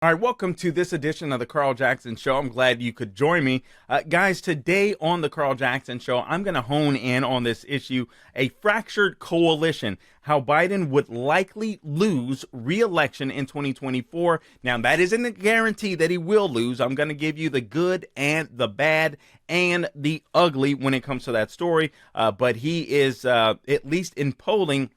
All right, welcome to this edition of the Carl Jackson Show. I'm glad you could join me. Guys, today on the Carl Jackson Show, I'm going to hone in on this issue, a fractured coalition, how Biden would likely lose re-election in 2024. Now, that isn't a guarantee that he will lose. I'm going to give you the good and the bad and the ugly when it comes to that story. But he is, at least in polling,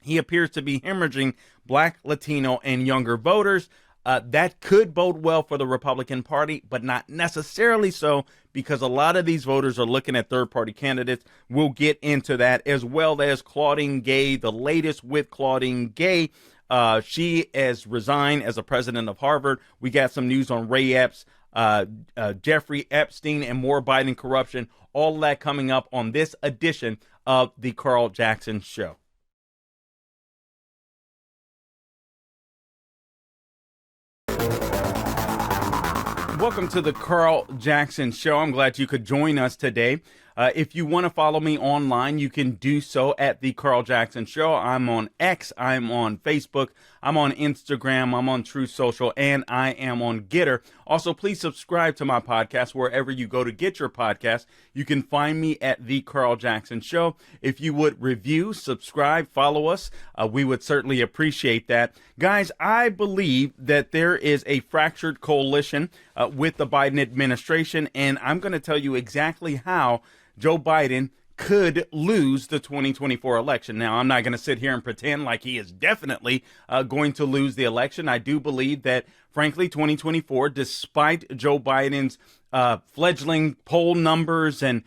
he appears to be hemorrhaging Black, Latino, and younger voters. That could bode well for the Republican Party, but not necessarily so, because a lot of these voters are looking at third-party candidates. We'll get into that, as well as Claudine Gay, the latest with Claudine Gay. She has resigned as a president of Harvard. We got some news on Ray Epps, Jeffrey Epstein, and more Biden corruption. All of that coming up on this edition of the Carl Jackson Show. Welcome to the Carl Jackson Show. I'm glad you could join us today. If you want to follow me online, you can do so at the Carl Jackson Show. I'm on X, I'm on Facebook, I'm on Instagram, I'm on Truth Social, and I am on Getter. Also, please subscribe to my podcast wherever you go to get your podcast. You can find me at the Carl Jackson Show. If you would review, subscribe, follow us, we would certainly appreciate that. Guys, I believe that there is a fractured coalition with the Biden administration, and I'm going to tell you exactly how Joe Biden could lose the 2024 election. Now, I'm not going to sit here and pretend like he is definitely going to lose the election. I do believe that, frankly, 2024, despite Joe Biden's fledgling poll numbers and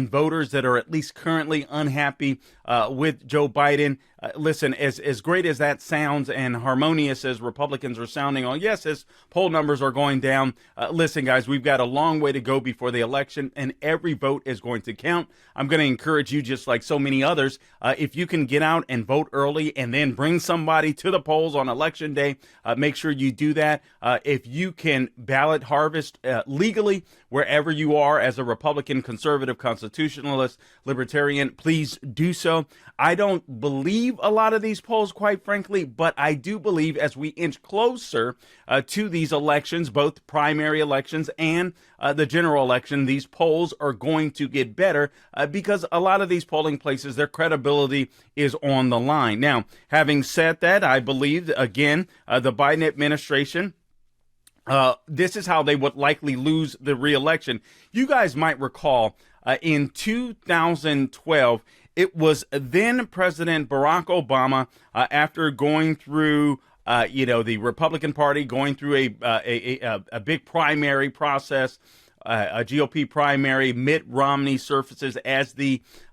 voters that are at least currently unhappy with Joe Biden. Listen, as great as that sounds and harmonious as Republicans are sounding on, yes, his poll numbers are going down. Listen, guys, we've got a long way to go before the election, and every vote is going to count. I'm going to encourage you, just like so many others, if you can get out and vote early and then bring somebody to the polls on election day, make sure you do that. If you can ballot harvest legally wherever you are as a Republican, conservative, constitutionalist, libertarian, please do so. I don't believe a lot of these polls, quite frankly, but I do believe as we inch closer to these elections, both primary elections and the general election, these polls are going to get better because a lot of these polling places, their credibility is on the line. Now, having said that, I believe, again, the Biden administration, this is how they would likely lose the re-election. You guys might recall in 2012, it was then President Barack Obama, after going through, the Republican Party, going through a big primary process, a GOP primary. Mitt Romney surfaces as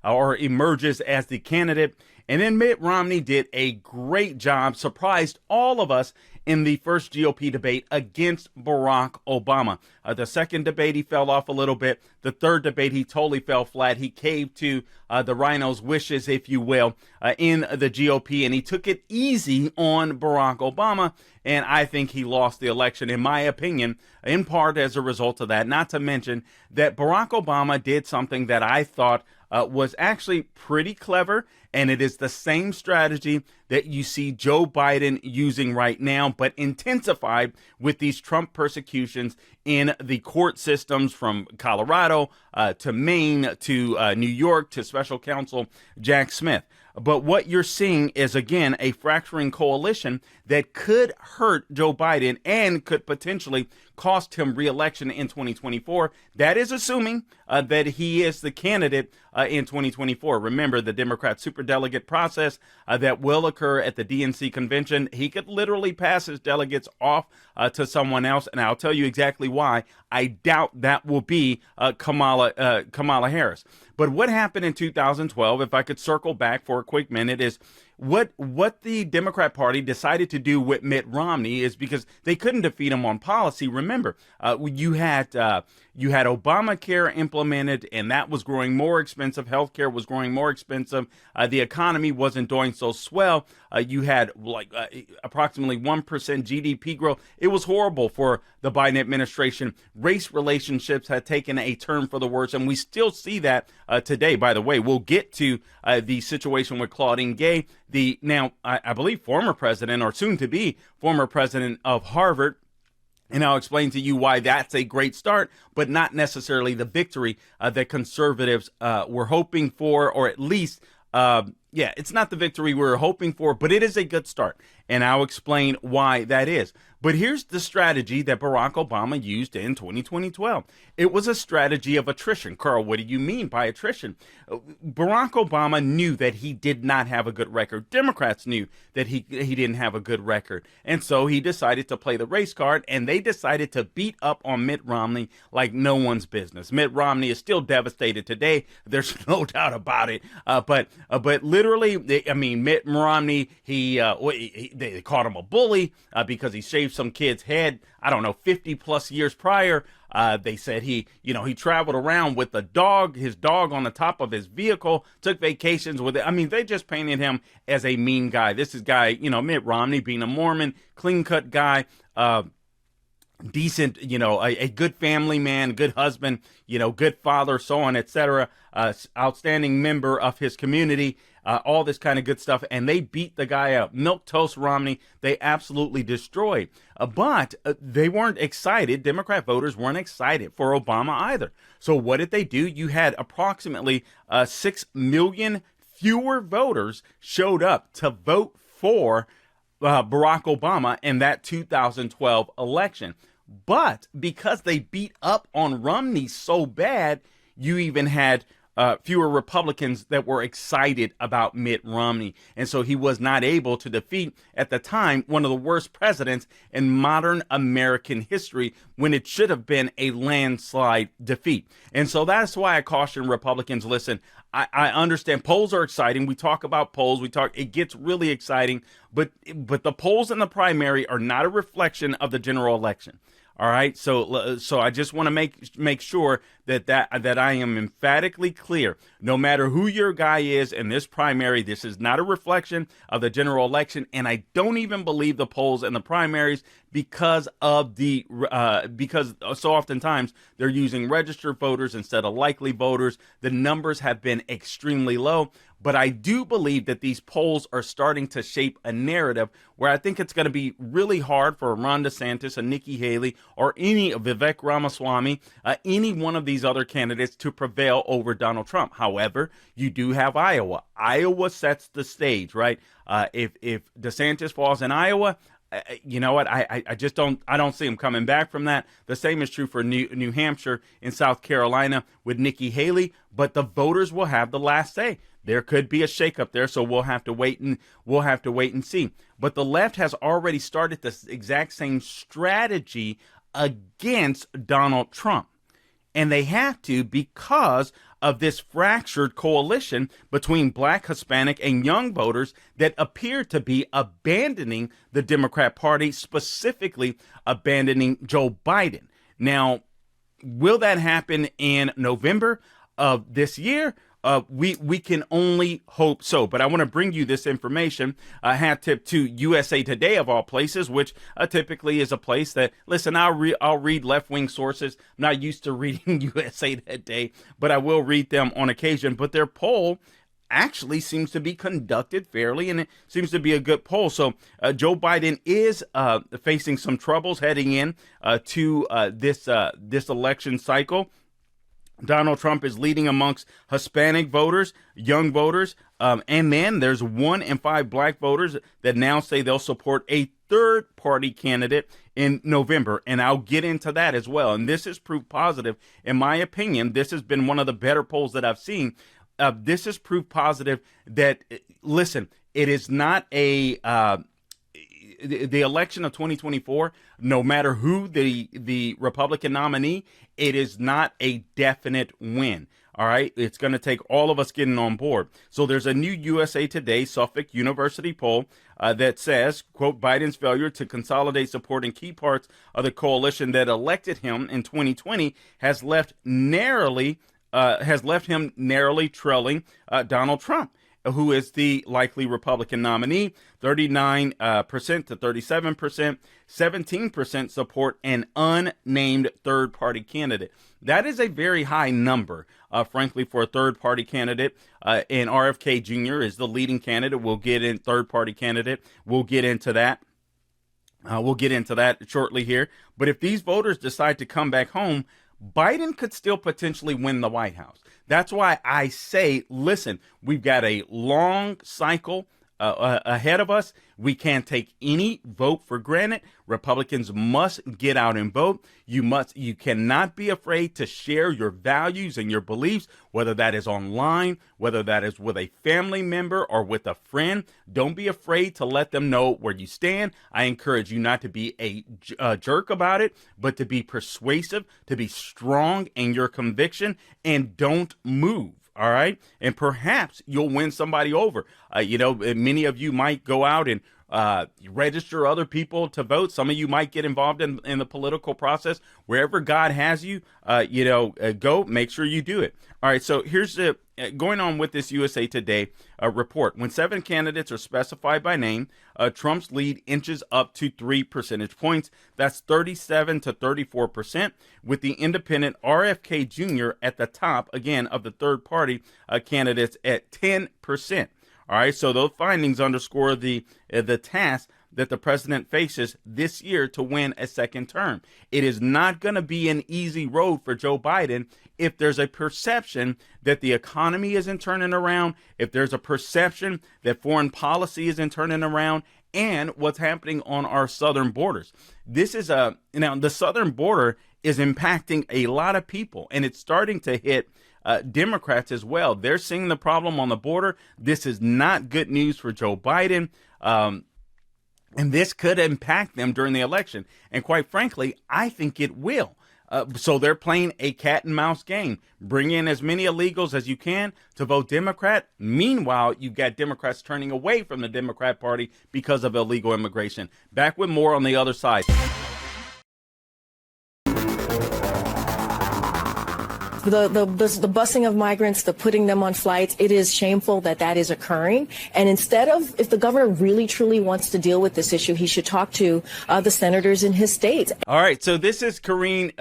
emerges as the candidate. And then Mitt Romney did a great job, surprised all of us in the first GOP debate against Barack Obama. The second debate, he fell off a little bit. The third debate, he totally fell flat. He caved to the rhinos' wishes, if you will, in the GOP, and he took it easy on Barack Obama, and I think he lost the election, in my opinion, in part as a result of that. Not to mention that Barack Obama did something that I thought was actually pretty clever, and it is the same strategy that you see Joe Biden using right now, but intensified with these Trump persecutions in the court systems from Colorado to Maine to New York to special counsel Jack Smith. But what you're seeing is, again, a fracturing coalition that could hurt Joe Biden and could potentially cost him re-election in 2024. That is assuming that he is the candidate in 2024. Remember, the Democrat superdelegate process that will occur at the DNC convention. He could literally pass his delegates off to someone else, and I'll tell you exactly why. I doubt that will be Kamala Harris. But what happened in 2012, if I could circle back for a quick minute, is what the Democrat Party decided to do with Mitt Romney is because they couldn't defeat him on policy. Remember, you had Obamacare implemented, and that was growing more expensive. Healthcare was growing more expensive. The economy wasn't doing so swell. You had approximately 1% GDP growth. It was horrible for the Biden administration. Race relationships had taken a turn for the worse, and we still see that today. By the way, we'll get to the situation with Claudine Gay. I believe former president or soon to be former president of Harvard. And I'll explain to you why that's a great start, but not necessarily the victory that conservatives were hoping for, or at least, it's not the victory we were hoping for, but it is a good start. And I'll explain why that is. But here's the strategy that Barack Obama used in 2012. It was a strategy of attrition. Carl, what do you mean by attrition? Barack Obama knew that he did not have a good record. Democrats knew that he didn't have a good record. And so he decided to play the race card, and they decided to beat up on Mitt Romney like no one's business. Mitt Romney is still devastated today. There's no doubt about it. But literally, Mitt Romney, they called him a bully because he shaved some kid's head, 50 plus years prior. They said he traveled around with his dog on the top of his vehicle, took vacations with it. They just painted him as a mean guy. This is Mitt Romney being a Mormon, clean-cut guy, decent, a good family man, good husband, good father, so on, etc. Outstanding member of his community, all this kind of good stuff. And they beat the guy up. Milquetoast Romney, they absolutely destroyed. But they weren't excited. Democrat voters weren't excited for Obama either. So what did they do? You had approximately 6 million fewer voters showed up to vote for Barack Obama in that 2012 election. But because they beat up on Romney so bad, you even had fewer Republicans that were excited about Mitt Romney. And so he was not able to defeat, at the time, one of the worst presidents in modern American history, when it should have been a landslide defeat. And so that's why I caution Republicans, listen, I understand polls are exciting. We talk about polls. It gets really exciting, but the polls in the primary are not a reflection of the general election. All right. So I just want to make sure that I am emphatically clear. No matter who your guy is in this primary, this is not a reflection of the general election. And I don't even believe the polls in the primaries because so oftentimes they're using registered voters instead of likely voters. The numbers have been extremely low. But I do believe that these polls are starting to shape a narrative where I think it's going to be really hard for Ron DeSantis and Nikki Haley or any of Vivek Ramaswamy, any one of these other candidates to prevail over Donald Trump. However, you do have Iowa. Iowa sets the stage, right? If DeSantis falls in Iowa, you know what? I don't see him coming back from that. The same is true for New Hampshire and South Carolina with Nikki Haley, but the voters will have the last say. There could be a shakeup there, so we'll have to wait and see. But the left has already started this exact same strategy against Donald Trump. And they have to because of this fractured coalition between Black, Hispanic, and young voters that appear to be abandoning the Democrat Party, specifically abandoning Joe Biden. Now, will that happen in November of this year? We can only hope so. But I want to bring you this information. Hat tip to USA Today, of all places, which typically is a place that, listen, I'll read left-wing sources. I'm not used to reading USA Today, but I will read them on occasion. But their poll actually seems to be conducted fairly, and it seems to be a good poll. So Joe Biden is facing some troubles heading in to this election cycle. Donald Trump is leading amongst Hispanic voters, young voters, and then there's 1 in 5 Black voters that now say they'll support a third-party candidate in November, and I'll get into that as well. And this is proof positive. In my opinion, this has been one of the better polls that I've seen. This is proof positive that, listen, it is not the election of 2024, no matter who the Republican nominee, it is not a definite win. All right. It's going to take all of us getting on board. So there's a new USA Today Suffolk University poll that says, quote, Biden's failure to consolidate support in key parts of the coalition that elected him in 2020 has left him narrowly trailing Donald Trump. who is the likely Republican nominee. 39% to 37%, 17% support an unnamed third-party candidate. That is a very high number, frankly, for a third-party candidate. And RFK Jr. is the leading candidate. We'll get in third-party candidate. We'll get into that. We'll get into that shortly here. But if these voters decide to come back home, Biden could still potentially win the White House. That's why I say, listen, we've got a long cycle ahead of us. We can't take any vote for granted. Republicans must get out and vote. You cannot be afraid to share your values and your beliefs, whether that is online, whether that is with a family member or with a friend. Don't be afraid to let them know where you stand. I encourage you not to be a jerk about it, but to be persuasive, to be strong in your conviction, and don't move. All right. And perhaps you'll win somebody over. Many of you might go out and register other people to vote. Some of you might get involved in the political process. Wherever God has you, go. Make sure you do it. All right. So here's going on with this USA Today report. When 7 candidates are specified by name, Trump's lead inches up to 3 percentage points. That's 37 to 34%, with the independent RFK Jr. at the top, again, of the third party candidates at 10%. All right, so those findings underscore the task that the president faces this year to win a second term. It is not going to be an easy road for Joe Biden if there's a perception that the economy isn't turning around, if there's a perception that foreign policy isn't turning around, and what's happening on our southern borders. This is the southern border is impacting a lot of people, and it's starting to hit Democrats as well. They're seeing the problem on the border. This is not good news for Joe Biden. And this could impact them during the election. And quite frankly, I think it will. So they're playing a cat and mouse game. Bring in as many illegals as you can to vote Democrat. Meanwhile, you've got Democrats turning away from the Democrat Party because of illegal immigration. Back with more on the other side. The busing of migrants, the putting them on flights, it is shameful that is occurring. And instead of, if the governor really truly wants to deal with this issue, he should talk to the senators in his state. All right. So this is Karine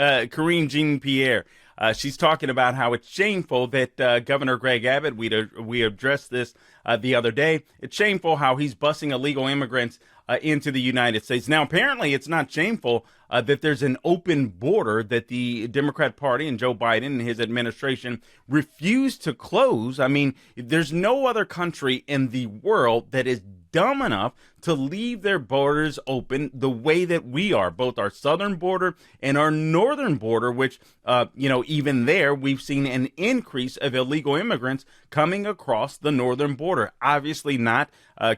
Jean-Pierre. She's talking about how it's shameful that Governor Greg Abbott, we addressed this the other day. It's shameful how he's busing illegal immigrants into the United States. Now, apparently, it's not shameful that there's an open border that the Democrat Party and Joe Biden and his administration refuse to close. I mean, there's no other country in the world that is dumb enough to leave their borders open the way that we are, both our southern border and our northern border, which, even there, we've seen an increase of illegal immigrants coming across the northern border. Obviously not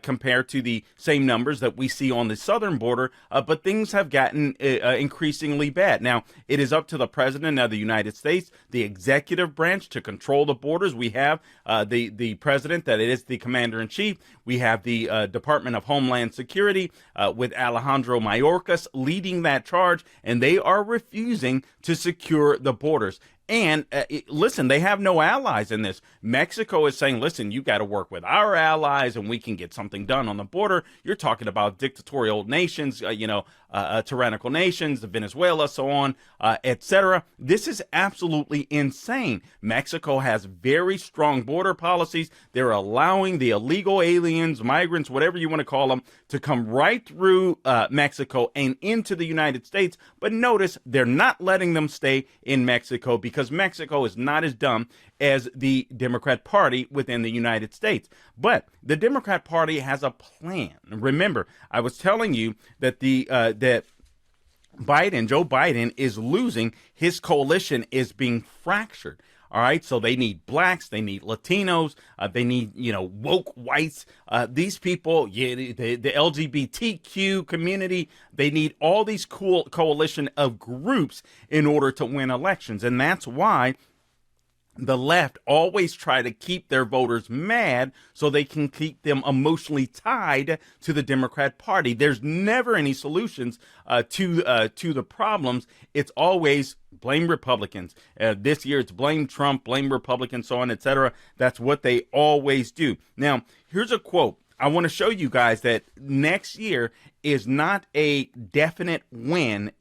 compared to the same numbers that we see on the southern border, but things have gotten increasingly bad. Now, it is up to the president of the United States, the executive branch, to control the borders. We have the president, that is the commander-in-chief. We have the Department of Homeland Security with Alejandro Mayorkas leading that charge, and they are refusing to secure the borders. And listen, they have no allies in this. Mexico is saying, listen, you got to work with our allies and we can get something done on the border. You're talking about dictatorial nations, tyrannical nations, Venezuela, so on, etc. This is absolutely insane. Mexico has very strong border policies. They're allowing the illegal aliens, migrants, whatever you want to call them, to come right through Mexico and into the United States. But notice they're not letting them stay in Mexico because Mexico is not as dumb as the Democrat Party within the United States. But the Democrat Party has a plan. Remember, I was telling you that that Joe Biden is losing. His coalition is being fractured. All right, so they need blacks, they need Latinos, they need, woke whites. These people, the LGBTQ community, they need all these cool coalition of groups in order to win elections. And that's why the left always try to keep their voters mad so they can keep them emotionally tied to the Democrat Party. There's never any solutions to the problems. It's always blame Republicans. This year it's blame Trump, blame Republicans, so on, etc. That's what they always do. Now, here's a quote. I want to show you guys that next year is not a definite win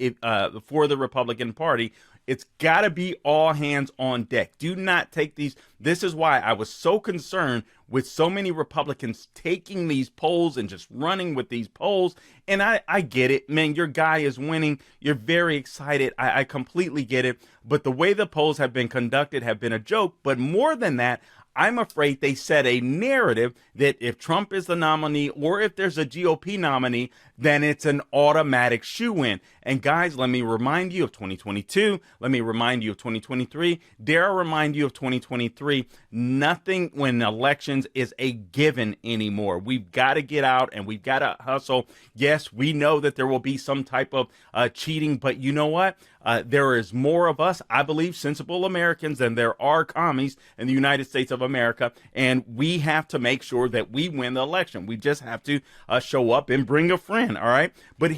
for the Republican Party. It's got to be all hands on deck. Do not take these. This is why I was so concerned with so many Republicans taking these polls and just running with these polls. And I get it, man. Your guy is winning. You're very excited. I completely get it. But the way the polls have been conducted have been a joke. But more than that, I'm afraid they set a narrative that if Trump is the nominee or if there's a GOP nominee, then it's an automatic shoo-in. And guys, let me remind you of 2022. Let me remind you of 2023. Dare I remind you of 2023. Nothing when elections is a given anymore. We've got to get out and we've got to hustle. Yes, we know that there will be some type of cheating, but you know what? There is more of us, I believe, sensible Americans than there are commies in the United States of America. And we have to make sure that we win the election. We just have to show up and bring a friend. All right. But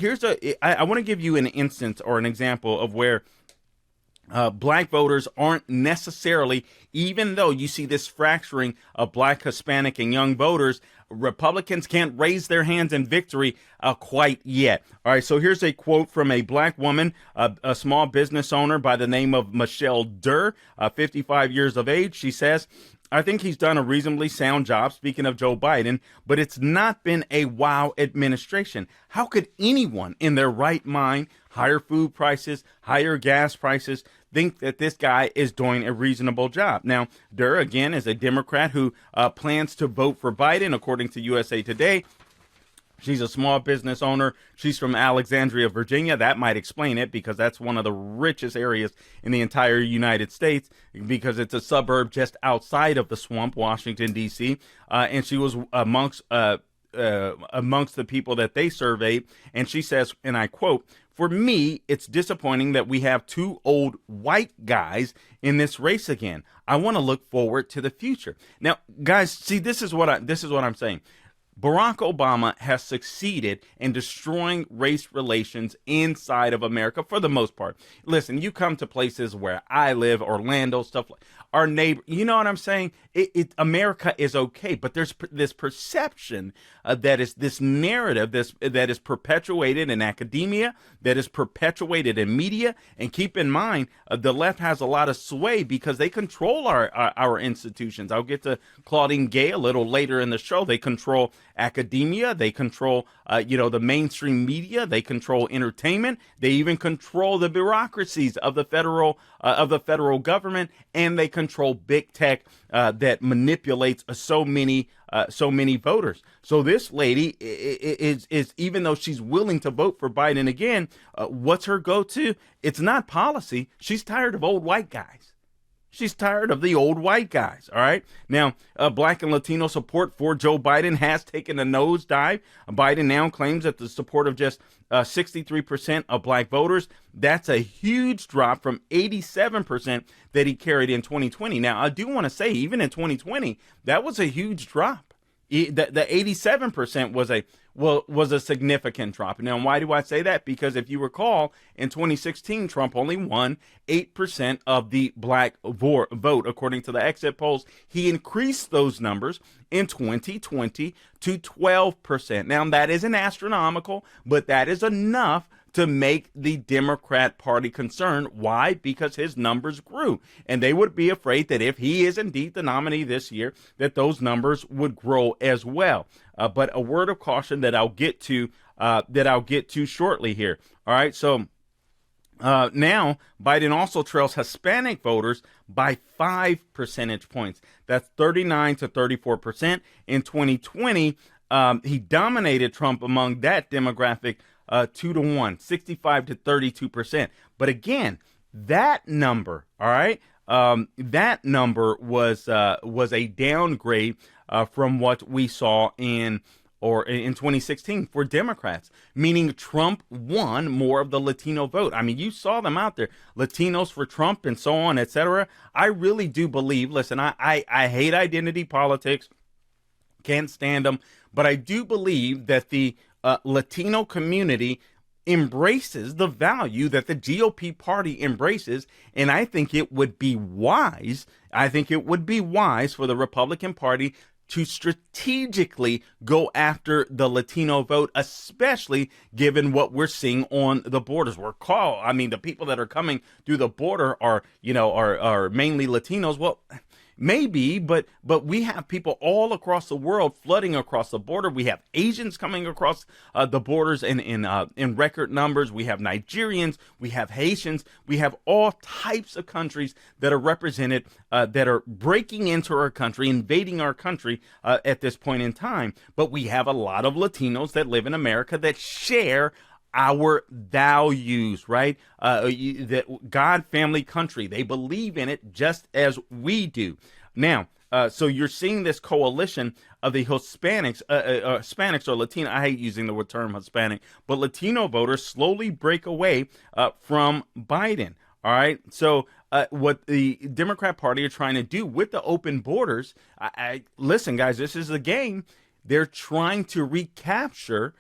I want to give you an instance or an example of where black voters aren't necessarily, even though you see this fracturing of black, Hispanic, and young voters, Republicans can't raise their hands in victory quite yet. All right, so here's a quote from a black woman, a small business owner by the name of Michelle Durr, 55 years of age. She says, I think he's done a reasonably sound job, speaking of Joe Biden, but it's not been a wow administration. How could anyone in their right mind, higher food prices, higher gas prices, think that this guy is doing a reasonable job? Now, Durr, again, is a Democrat who plans to vote for Biden, according to USA Today. She's a small business owner. She's from Alexandria, Virginia. That might explain it because that's one of the richest areas in the entire United States because it's a suburb just outside of the swamp, Washington, D.C. And she was amongst the people that they surveyed. And she says, and I quote, "For me, it's disappointing that we have two old white guys in this race again. I want to look forward to the future." Now, guys, see, this is what I'm saying. Barack Obama has succeeded in destroying race relations inside of America for the most part. Listen, you come to places where I live, Orlando, stuff like our neighbor, you know what I'm saying? America is okay, but there's this perception that is this narrative that is perpetuated in academia, that is perpetuated in media. And keep in mind, the left has a lot of sway because they control our institutions. I'll get to Claudine Gay a little later in the show. They control academia. They control, the mainstream media. They control entertainment. They even control the bureaucracies of the federal government, and they control big tech that manipulates so many voters. So this lady is even though she's willing to vote for Biden again, what's her go-to? It's not policy. She's tired of old white guys. She's tired of the old white guys. All right. Now, black and Latino support for Joe Biden has taken a nosedive. Biden now claims that the support of just 63% of black voters. That's a huge drop from 87% that he carried in 2020. Now, I do want to say, even in 2020, that was a huge drop. The 87% was a significant drop. Now, why do I say that? Because if you recall, in 2016, Trump only won 8% of the black vote. According to the exit polls, he increased those numbers in 2020 to 12%. Now, that isn't astronomical, but that is enough to make the Democrat Party concerned. Why? Because his numbers grew. And they would be afraid that if he is indeed the nominee this year, that those numbers would grow as well. But a word of caution that I'll get to shortly here. All right. So now Biden also trails Hispanic voters by 5 percentage points. That's 39 to 34%. In 2020, he dominated Trump among that demographic 2-1, 65 to 32%. But again, that number, all right, that number was a downgrade from what we saw in or in 2016 for Democrats, meaning Trump won more of the Latino vote. I mean, you saw them out there, Latinos for Trump and so on, etc. I really do believe, listen, I hate identity politics, can't stand them, but I do believe that the Latino community embraces the value that the GOP party embraces, and I think it would be wise. I think it would be wise for the Republican Party to strategically go after the Latino vote, especially given what we're seeing on the borders. I mean, the people that are coming through the border are mainly Latinos. Well, maybe, but we have people all across the world flooding across the border. We have Asians coming across the borders in record numbers. We have Nigerians. We have Haitians. We have all types of countries that are represented that are breaking into our country, invading our country at this point in time. But we have a lot of Latinos that live in America that share our values, right? That God, family, country, they believe in it just as we do. Now, so you're seeing this coalition of the Hispanics, Hispanics or Latino, I hate using the term Hispanic, but Latino voters slowly break away from Biden. All right. So what the Democrat Party are trying to do with the open borders, listen, guys, this is a game. They're trying to recapture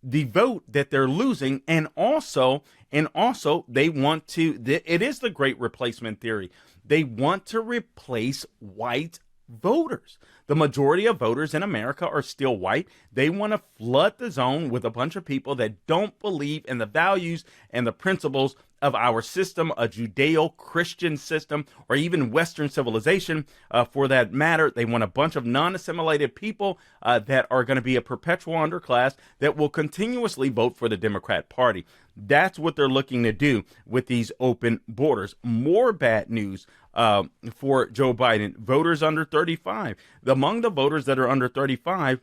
the vote that they're losing, and also they want to, it is the great replacement theory. They want to replace white voters. The majority of voters in America are still white. They want to flood the zone with a bunch of people that don't believe in the values and the principles of our system, a Judeo-Christian system, or even Western civilization for that matter. They want a bunch of non-assimilated people that are going to be a perpetual underclass that will continuously vote for the Democrat Party. That's what they're looking to do with these open borders. More bad news for Joe Biden. Voters under 35. Among the voters that are under 35,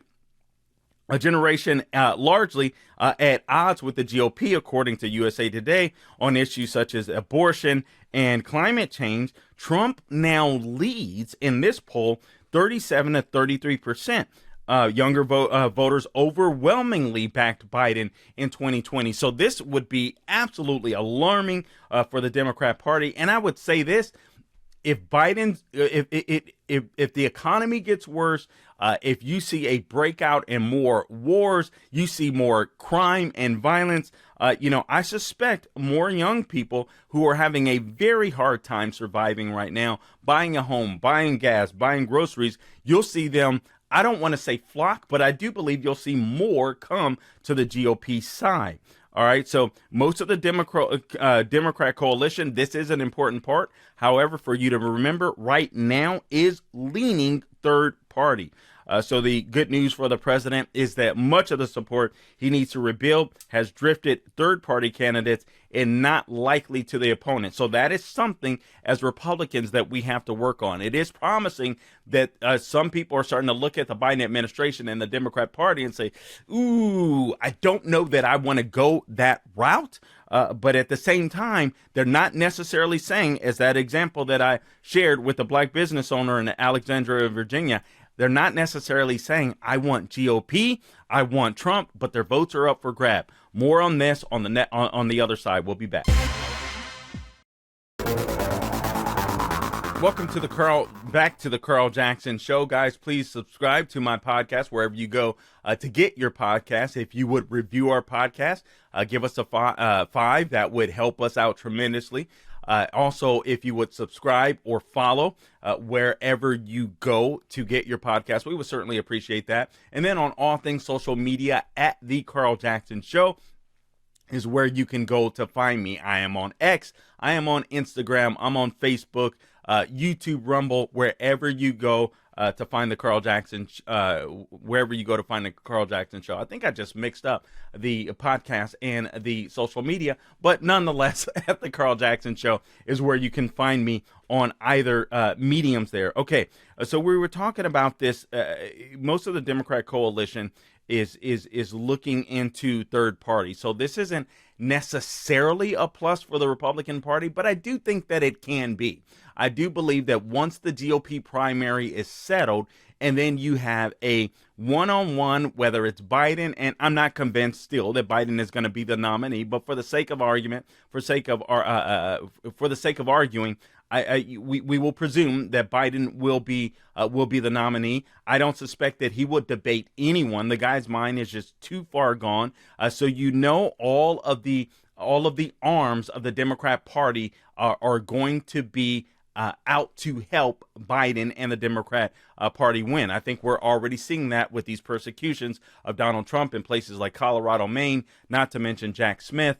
a generation largely at odds with the GOP, according to USA Today, on issues such as abortion and climate change. Trump now leads in this poll 37 to 33%. Younger voters overwhelmingly backed Biden in 2020. So this would be absolutely alarming for the Democrat Party. And I would say this, if the economy gets worse, if you see a breakout in more wars, you see more crime and violence, I suspect more young people who are having a very hard time surviving right now, buying a home, buying gas, buying groceries, you'll see them, I don't want to say flock, but I do believe you'll see more come to the GOP side. All right, so most of the Democrat coalition, this is an important part. However, for you to remember, right now is leaning third party. So the good news for the president is that much of the support he needs to rebuild has drifted third-party candidates and not likely to the opponent. So that is something as Republicans that we have to work on. It is promising that some people are starting to look at the Biden administration and the Democrat Party and say, ooh, I don't know that I want to go that route. But at the same time, they're not necessarily saying, as that example that I shared with the black business owner in Alexandria, Virginia, they're not necessarily saying, I want GOP, I want Trump, but their votes are up for grab. More on this on the other side. We'll be back. Welcome to the Carl Jackson Show, guys. Please subscribe to my podcast wherever you go to get your podcast. If you would review our podcast, give us a five. That would help us out tremendously. Also, if you would subscribe or follow wherever you go to get your podcast, we would certainly appreciate that. And then on all things social media, at the Carl Jackson Show is where you can go to find me. I am on X, I am on Instagram, I'm on Facebook, YouTube, Rumble, wherever you go to find the Carl Jackson, wherever you go to find the Carl Jackson Show. I think I just mixed up the podcast and the social media, but nonetheless, at the Carl Jackson Show is where you can find me on either mediums there. Okay, so we were talking about this. Most of the Democrat coalition is looking into third party. So this isn't necessarily a plus for the Republican Party, but I do think that it can be. I do believe that once the GOP primary is settled and then you have a one-on-one, whether it's Biden, and I'm not convinced still that Biden is going to be the nominee, but for the sake of argument, for the sake of arguing, we will presume that Biden will be the nominee. I don't suspect that he would debate anyone. The guy's mind is just too far gone. So all of the arms of the Democrat Party are going to be out to help Biden and the Democrat Party win. I think we're already seeing that with these persecutions of Donald Trump in places like Colorado, Maine, not to mention Jack Smith.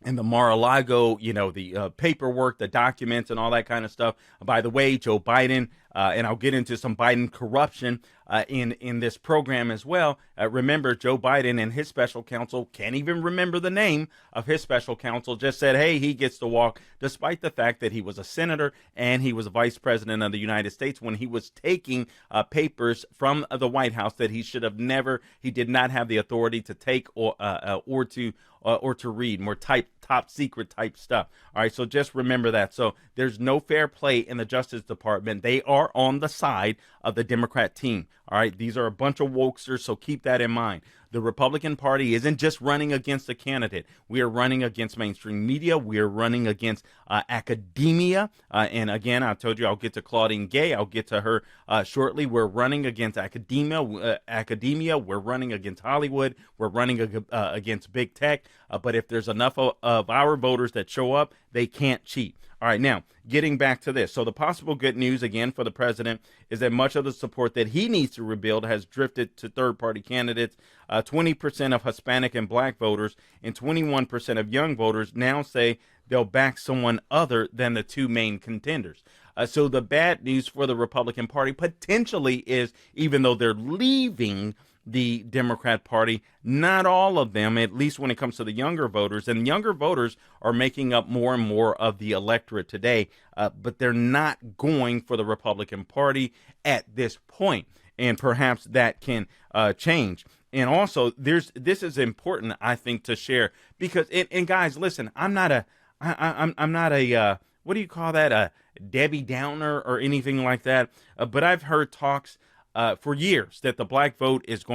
And the Mar-a-Lago, the paperwork, the documents, and all that kind of stuff. By the way, Joe Biden, and I'll get into some Biden corruption in this program as well. Remember, Joe Biden and his special counsel can't even remember the name of his special counsel, just said, hey, he gets to walk, despite the fact that he was a senator and he was a vice president of the United States when he was taking papers from the White House that he did not have the authority to take or to read, more top secret type stuff. All right, so just remember that. So there's no fair play in the Justice Department. They are on the side of the Democrat team. All right, these are a bunch of wokesters, so keep that in mind. The Republican Party isn't just running against a candidate. We are running against mainstream media. We are running against academia. And again, I told you I'll get to Claudine Gay. I'll get to her shortly. We're running against academia. We're running against Hollywood. We're running against big tech. But if there's enough of our voters that show up, they can't cheat. All right, now, getting back to this. So the possible good news, again, for the president is that much of the support that he needs to rebuild has drifted to third-party candidates. 20% of Hispanic and black voters and 21% of young voters now say they'll back someone other than the two main contenders. So the bad news for the Republican Party potentially is, even though they're leaving the Democrat Party, not all of them, at least when it comes to the younger voters, and younger voters are making up more and more of the electorate today, but they're not going for the Republican Party at this point, and perhaps that can change. And also, this is important, I think, to share, because and guys, listen, I'm not a what do you call that, a Debbie Downer or anything like that, but I've heard talks for years that the black vote is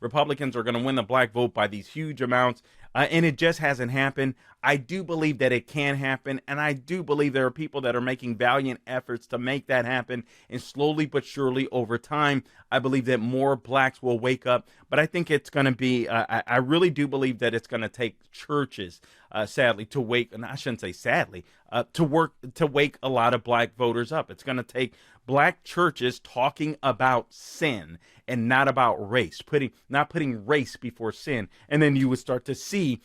Republicans are going to win the black vote by these huge amounts, and it just hasn't happened. I do believe that it can happen, and I do believe there are people that are making valiant efforts to make that happen, and slowly but surely over time, I believe that more blacks will wake up, but I think it's going to be, I really do believe that it's going to take churches, sadly, to wake, and I shouldn't say sadly, to wake a lot of black voters up. It's going to take black churches talking about sin and not about race, not putting race before sin, and then you would start to see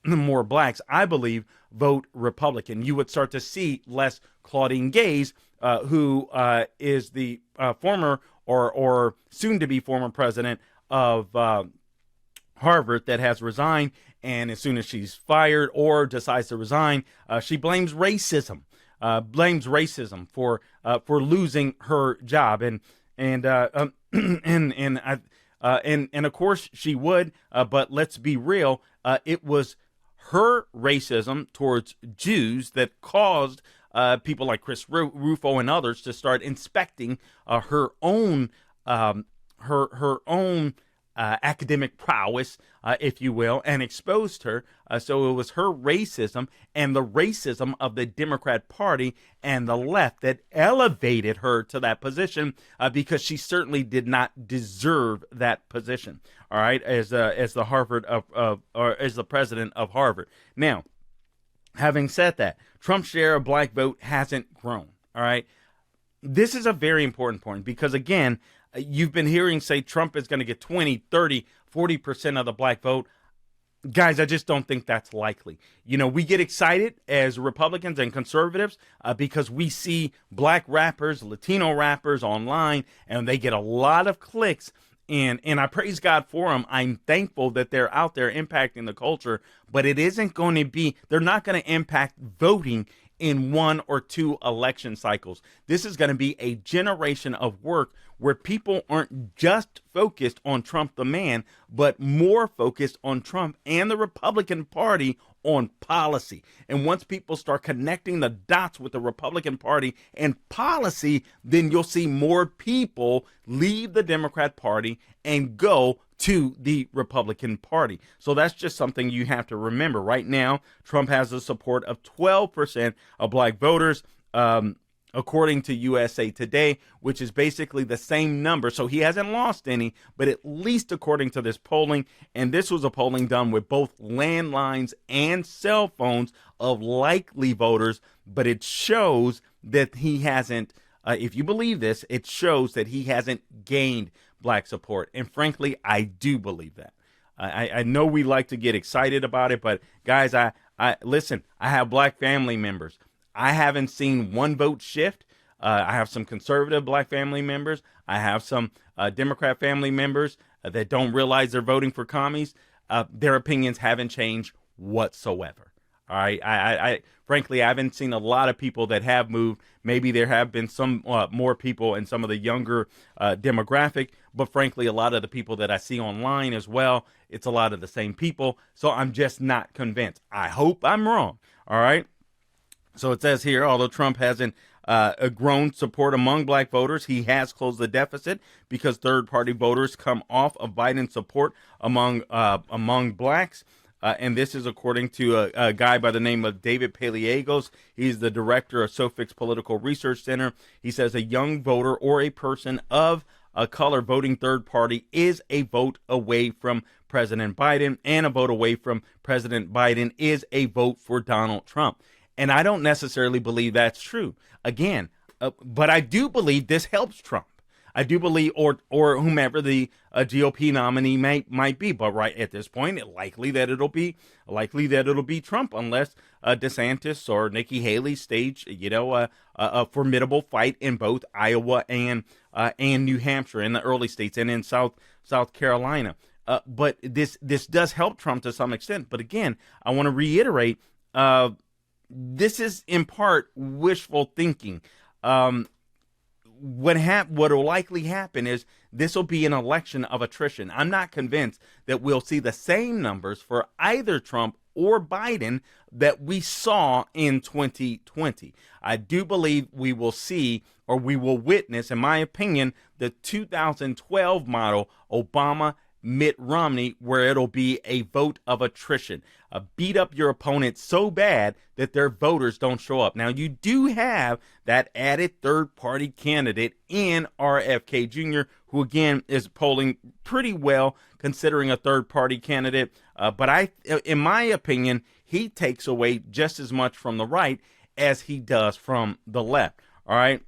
more blacks, I believe, vote Republican. You would start to see less Claudine Gays, who is the former or soon-to-be former president of Harvard, that has resigned, and as soon as she's fired or decides to resign, she blames racism. For losing her job, and of course she would, but let's be real, it was her racism towards Jews that caused people like Chris Rufo and others to start inspecting her own academic prowess, if you will, and exposed her. So it was her racism and the racism of the Democrat Party and the left that elevated her to that position, because she certainly did not deserve that position. All right, as the president of Harvard. Now, having said that, Trump's share of black vote hasn't grown. All right, this is a very important point, because again, you've been hearing say Trump is going to get 20, 30, 40% of the black vote. Guys, I just don't think that's likely. We get excited as Republicans and conservatives because we see black rappers, Latino rappers online, and they get a lot of clicks. And I praise God for them. I'm thankful that they're out there impacting the culture, but it isn't going to be, they're not going to impact voting in 1 or 2 election cycles. This is going to be a generation of work where people aren't just focused on Trump the man, but more focused on Trump and the Republican Party on policy. And once people start connecting the dots with the Republican Party and policy, then you'll see more people leave the Democrat Party and go to the Republican Party. So that's just something you have to remember. Right now, Trump has the support of 12% of black voters, according to USA Today, which is basically the same number. So he hasn't lost any, but at least according to this polling, and this was a polling done with both landlines and cell phones of likely voters, but it shows that he hasn't, if you believe this, it shows that he hasn't gained black support. And frankly, I do believe that. I know we like to get excited about it, but guys, I listen, I have black family members. I haven't seen one vote shift. I have some conservative black family members. I have some Democrat family members that don't realize they're voting for commies. Their opinions haven't changed whatsoever. All right. I frankly, I haven't seen a lot of people that have moved. Maybe there have been some more people in some of the younger demographic, but frankly, a lot of the people that I see online as well, it's a lot of the same people. So I'm just not convinced. I hope I'm wrong. All right. So it says here, although Trump hasn't grown support among black voters, he has closed the deficit because third-party voters come off of Biden's support among blacks. And this is according to a guy by the name of David Paleagos. He's the director of SOFIX Political Research Center. He says a young voter or a person of a color voting third party is a vote away from President Biden, and a vote away from President Biden is a vote for Donald Trump. And I don't necessarily believe that's true. Again, but I do believe this helps Trump. I do believe, or whomever the GOP nominee might be. But right at this point, it's likely that it'll be Trump, unless DeSantis or Nikki Haley stage, a formidable fight in both Iowa and New Hampshire, in the early states, and in South Carolina. But this does help Trump to some extent. But again, I want to reiterate. This is in part wishful thinking. What will likely happen is this will be an election of attrition. I'm not convinced that we'll see the same numbers for either Trump or Biden that we saw in 2020. I do believe we will see, or we will witness, in my opinion, the 2012 model, Obama, Mitt Romney, where it'll be a vote of attrition. Beat up your opponent so bad that their voters don't show up. Now, you do have that added third-party candidate in RFK Jr., who, again, is polling pretty well considering a third-party candidate. But in my opinion, he takes away just as much from the right as he does from the left. All right.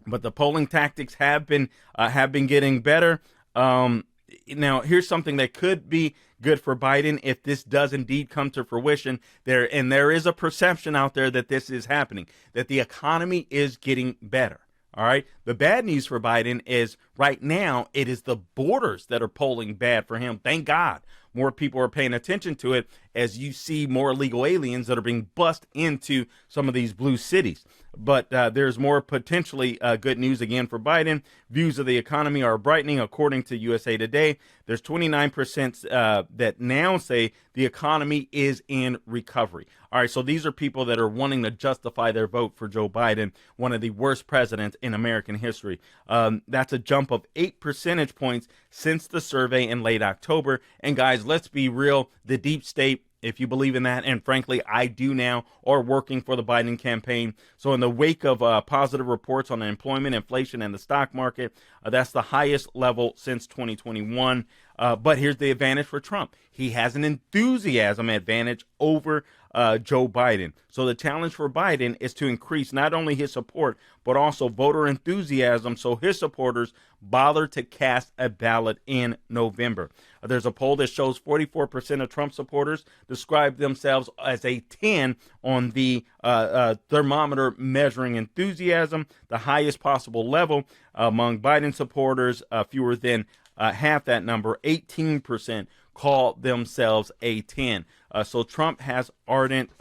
But the polling tactics have been getting better. Now, here's something that could be good for Biden if this does indeed come to fruition. There is a perception out there that this is happening, that the economy is getting better. All right. The bad news for Biden is right now it is the borders that are polling bad for him. Thank God more people are paying attention to it as you see more illegal aliens that are being bussed into some of these blue cities. But there's more potentially good news again for Biden. Views of the economy are brightening, according to USA Today. There's 29% that now say the economy is in recovery. All right, so these are people that are wanting to justify their vote for Joe Biden, one of the worst presidents in American history. That's a jump of 8 percentage points since the survey in late October. And guys, let's be real, the deep state, if you believe in that, and frankly, I do now, are working for the Biden campaign. So in the wake of positive reports on employment, inflation, and the stock market, that's the highest level since 2021. But here's the advantage for Trump. He has an enthusiasm advantage over Joe Biden. So the challenge for Biden is to increase not only his support, but also voter enthusiasm so his supporters bother to cast a ballot in November. There's a poll that shows 44% of Trump supporters describe themselves as a 10 on the thermometer measuring enthusiasm, the highest possible level. Among Biden supporters, fewer than half that number, 18%, call themselves a 10. So Trump has ardent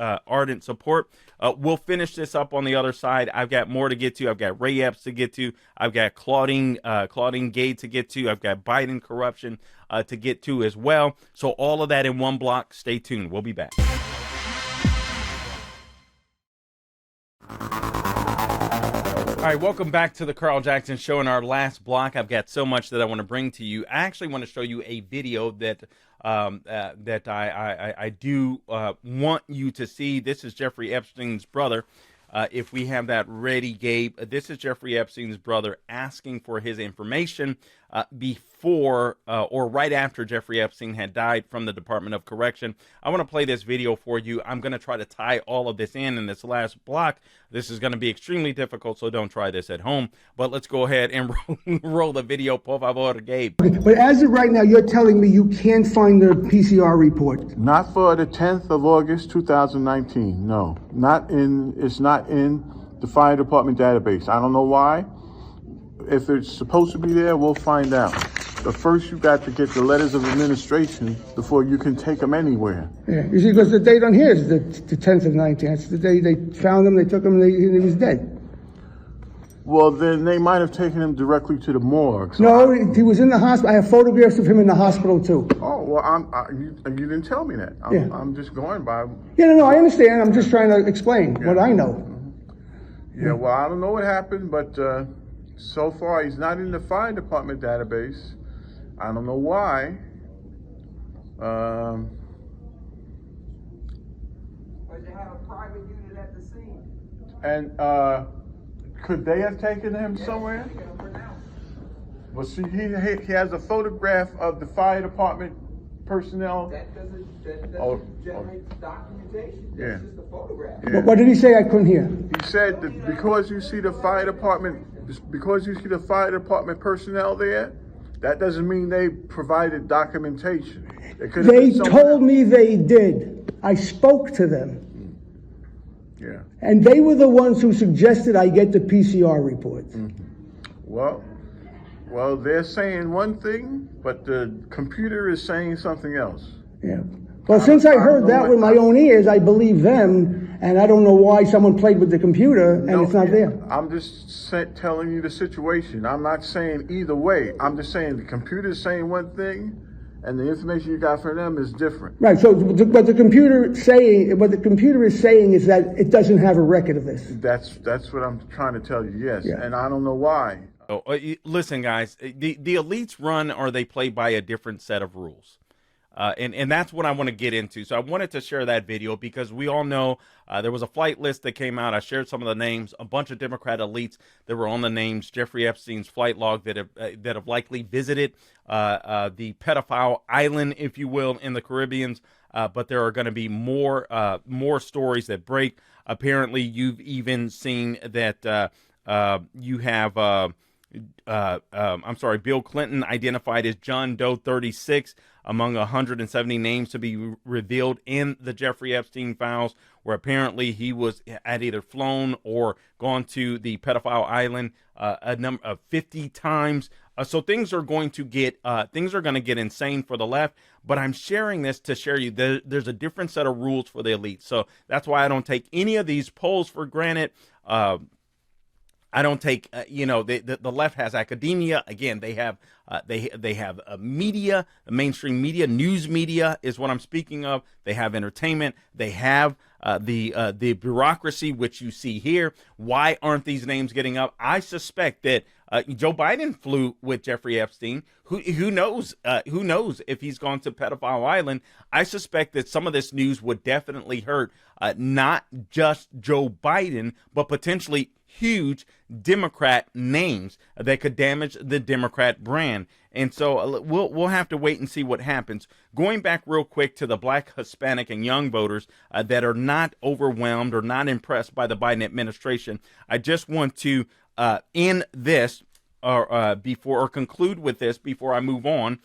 support. We'll finish this up on the other side. I've got more to get to. I've got Ray Epps to get to. I've got Claudine Gay to get to. I've got Biden corruption to get to as well. So all of that in one block. Stay tuned. We'll be back. All right, welcome back to the Carl Jackson Show. In our last block, I've got so much that I want to bring to you. I actually want to show you a video that I do want you to see. This is Jeffrey Epstein's brother. If we have that ready, Gabe, this is Jeffrey Epstein's brother asking for his information before or right after Jeffrey Epstein had died from the Department of Correction. I want to play this video for you. I'm going to try to tie all of this in this last block. This is going to be extremely difficult, so don't try this at home. But let's go ahead and roll the video, por favor, Gabe. Okay, but as of right now, you're telling me you can't find the PCR report. Not for the 10th of August, 2019. No, it's not in the fire department database. I don't know why. If it's supposed to be there, we'll find out. But first, you got to get the letters of administration before you can take them anywhere. Yeah, you see, because the date on here is the 10th of 19. That's the day they found him, they took him, and he was dead. Well, then they might have taken him directly to the morgue. So No, he was in the hospital. I have photographs of him in the hospital, too. Oh, well, you didn't tell me that. I'm just going by. Yeah, no, I understand. I'm just trying to explain what I know. Yeah, well, I don't know what happened, but so far he's not in the fire department database. I don't know why. But they had a private unit at the scene. And could they have taken him somewhere? Well, see, he has a photograph of the fire department personnel. That doesn't generate documentation. Yeah. That's just a photograph. Yeah. What did he say? I couldn't hear. He said that because you see the fire department personnel there, that doesn't mean they provided documentation. They told me they did. I spoke to them. Yeah. And they were the ones who suggested I get the PCR report. Mm-hmm. Well, they're saying one thing, but the computer is saying something else. Yeah. Well, since I heard that with my own ears, I believe them, and I don't know why someone played with the computer and it's not there. I'm just telling you the situation. I'm not saying either way. I'm just saying the computer is saying one thing, and the information you got from them is different. Right. So, what the computer is saying is that it doesn't have a record of this. That's what I'm trying to tell you. Yes, Yeah. and I don't know why. Oh, listen, guys, the elites run or they play by a different set of rules. And that's what I want to get into. So I wanted to share that video because we all know there was a flight list that came out. I shared some of the names, a bunch of Democrat elites that were on the names, Jeffrey Epstein's flight log that have likely visited the pedophile island, if you will, in the Caribbean. But there are going to be more stories that break. Apparently, you've even seen that you have Bill Clinton identified as John Doe 36 among 170 names to be revealed in the Jeffrey Epstein files, where apparently he had either flown or gone to the pedophile island a number of 50 times. So things are going to get insane for the left. But I'm sharing this to share you there's a different set of rules for the elites. So that's why I don't take any of these polls for granted. I don't take, the left has academia. Again, they have media, the mainstream media, news media is what I'm speaking of. They have entertainment. They have the bureaucracy, which you see here. Why aren't these names getting up? I suspect that Joe Biden flew with Jeffrey Epstein. Who knows? Who knows if he's gone to Pedophile Island? I suspect that some of this news would definitely hurt not just Joe Biden, but potentially huge Democrat names that could damage the Democrat brand. And so we'll have to wait and see what happens. Going back real quick to the Black, Hispanic, and young voters that are not overwhelmed or not impressed by the Biden administration, I just want to end this or conclude with this before I move on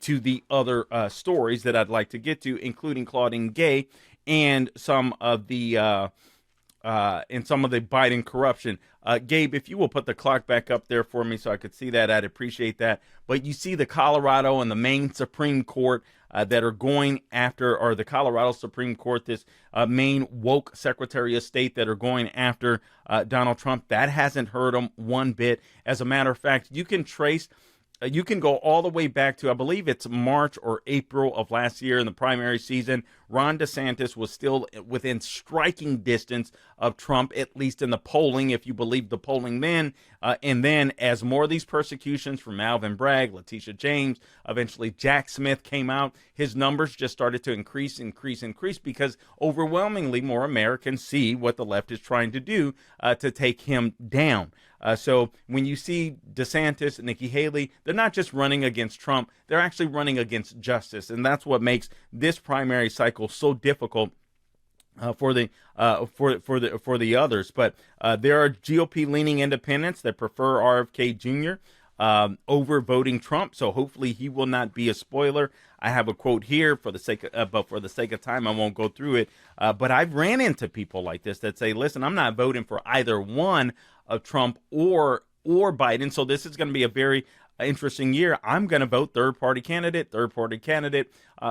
to the other stories that I'd like to get to, including Claudine Gay and some of the Biden corruption. Gabe, if you will put the clock back up there for me so I could see that, I'd appreciate that. But you see the Colorado and the Maine Supreme Court that are going after, or the Colorado Supreme Court, this main woke Secretary of State that are going after Donald Trump. That hasn't hurt him one bit. As a matter of fact, you can trace. You can go all the way back to, I believe it's March or April of last year in the primary season. Ron DeSantis was still within striking distance of Trump, at least in the polling, if you believe the polling then. And then as more of these persecutions from Alvin Bragg, Letitia James, eventually Jack Smith came out, his numbers just started to increase because overwhelmingly more Americans see what the left is trying to do to take him down. So when you see DeSantis and Nikki Haley, they're not just running against Trump, they're actually running against justice. And that's what makes this primary cycle so difficult for the others. But there are GOP leaning independents that prefer RFK Jr. Over voting Trump. So hopefully he will not be a spoiler. I have a quote here for the sake of time, I won't go through it. But I've ran into people like this that say, listen, I'm not voting for either one of Trump or Biden. So this is going to be a very interesting year. I'm going to vote third party candidate,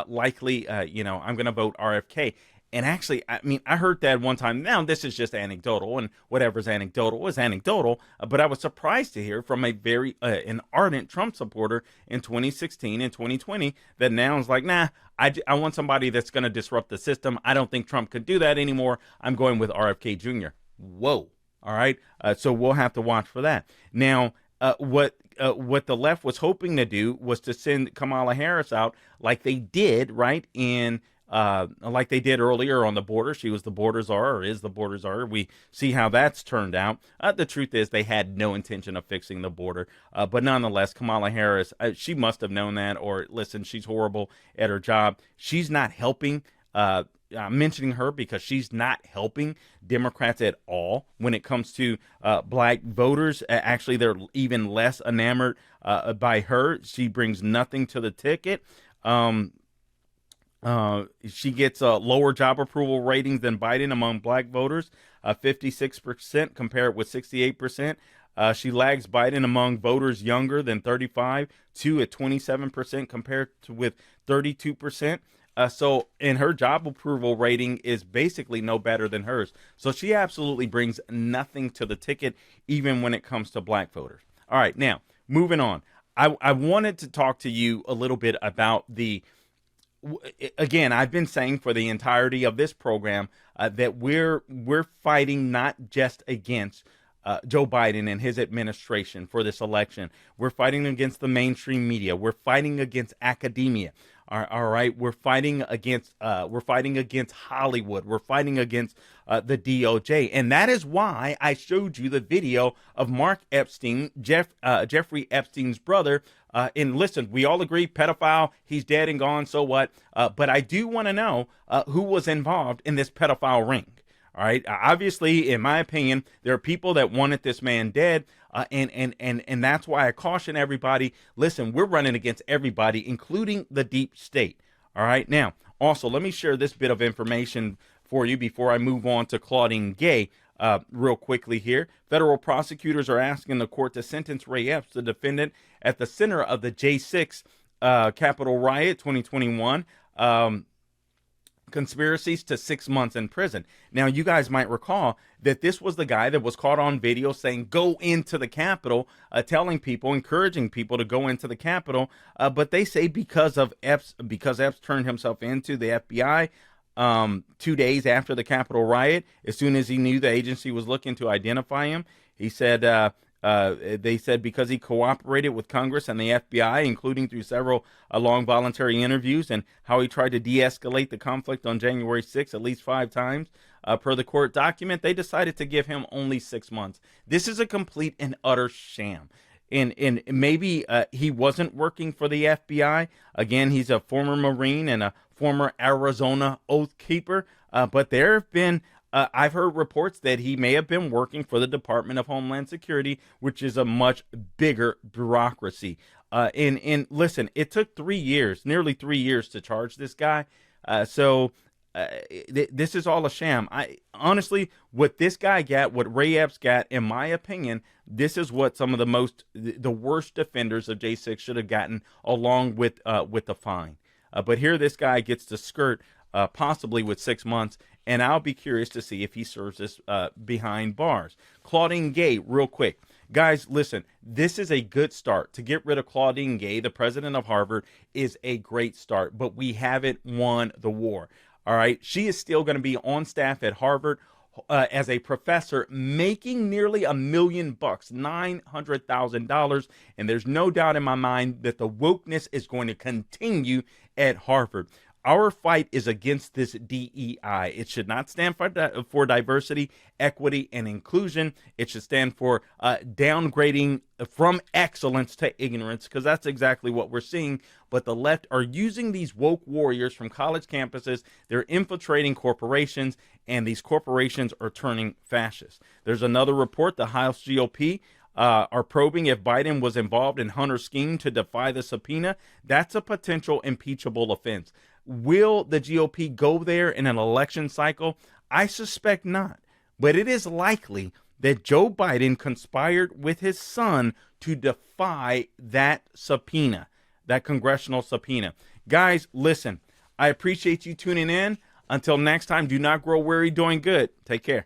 likely, I'm going to vote RFK. And actually, I mean, I heard that one time. Now, this is just anecdotal, and whatever's anecdotal is anecdotal. But I was surprised to hear from a very an ardent Trump supporter in 2016 and 2020 that now is like, nah, I want somebody that's going to disrupt the system. I don't think Trump could do that anymore. I'm going with RFK Jr. Whoa. All right. So we'll have to watch for that. Now, what the left was hoping to do was to send Kamala Harris out like they did, right, like they did earlier on the border. She was the border czar, or is the border czar. We see how that's turned out. The truth is they had no intention of fixing the border. But nonetheless, Kamala Harris, she must have known that, or listen, she's horrible at her job. She's not helping. I'm mentioning her because she's not helping Democrats at all when it comes to black voters. Actually, they're even less enamored by her. She brings nothing to the ticket. She gets lower job approval ratings than Biden among black voters, 56% compared with 68%. She lags Biden among voters younger than 35 to at 27% compared to with 32%. So, and her job approval rating is basically no better than hers. So she absolutely brings nothing to the ticket, even when it comes to black voters. All right, now, moving on. I wanted to talk to you a little bit about again, I've been saying for the entirety of this program that we're fighting not just against Joe Biden and his administration for this election. We're fighting against the mainstream media. We're fighting against academia. All right, we're fighting against Hollywood. We're fighting against the DOJ, and that is why I showed you the video of Mark Epstein, Jeffrey Epstein's brother. And listen, we all agree, pedophile. He's dead and gone. So what? But I do want to know who was involved in this pedophile ring. All right. Obviously, in my opinion, there are people that wanted this man dead. And that's why I caution everybody. Listen, we're running against everybody, including the deep state. All right. Now, also, let me share this bit of information for you before I move on to Claudine Gay. Real quickly here. Federal prosecutors are asking the court to sentence Ray Epps, the defendant at the center of the J6 Capitol riot 2021. Conspiracies to 6 months in prison. Now, you guys might recall that this was the guy that was caught on video saying, go into the Capitol, telling people, encouraging people to go into the Capitol. But they say because Epps turned himself into the FBI 2 days after the Capitol riot, as soon as he knew the agency was looking to identify him, he said, they said because he cooperated with Congress and the FBI, including through several long voluntary interviews, and how he tried to de-escalate the conflict on January 6th at least 5 times. Per the court document, they decided to give him only 6 months. This is a complete and utter sham. And maybe he wasn't working for the FBI. Again, he's a former Marine and a former Arizona Oath Keeper. But there have been I've heard reports that he may have been working for the Department of Homeland Security, which is a much bigger bureaucracy. And listen, it took 3 years, nearly 3 years to charge this guy. This is all a sham. Honestly, what this guy got, what Ray Epps got, in my opinion, this is what some of the worst defenders of J6 should have gotten, along with the fine. But here this guy gets to skirt possibly with 6 months, and I'll be curious to see if he serves this behind bars. Claudine Gay, real quick. Guys, listen, this is a good start. To get rid of Claudine Gay, the president of Harvard, is a great start, but we haven't won the war. All right. She is still going to be on staff at Harvard as a professor, making nearly $1 million, $900,000. And there's no doubt in my mind that the wokeness is going to continue at Harvard. Our fight is against this DEI. It should not stand for diversity, equity, and inclusion. It should stand for downgrading from excellence to ignorance, because that's exactly what we're seeing. But the left are using these woke warriors from college campuses. They're infiltrating corporations, and these corporations are turning fascist. There's another report. The House GOP are probing if Biden was involved in Hunter's scheme to defy the subpoena. That's a potential impeachable offense. Will the GOP go there in an election cycle? I suspect not. But it is likely that Joe Biden conspired with his son to defy that subpoena, that congressional subpoena. Guys, listen, I appreciate you tuning in. Until next time, do not grow weary doing good. Take care.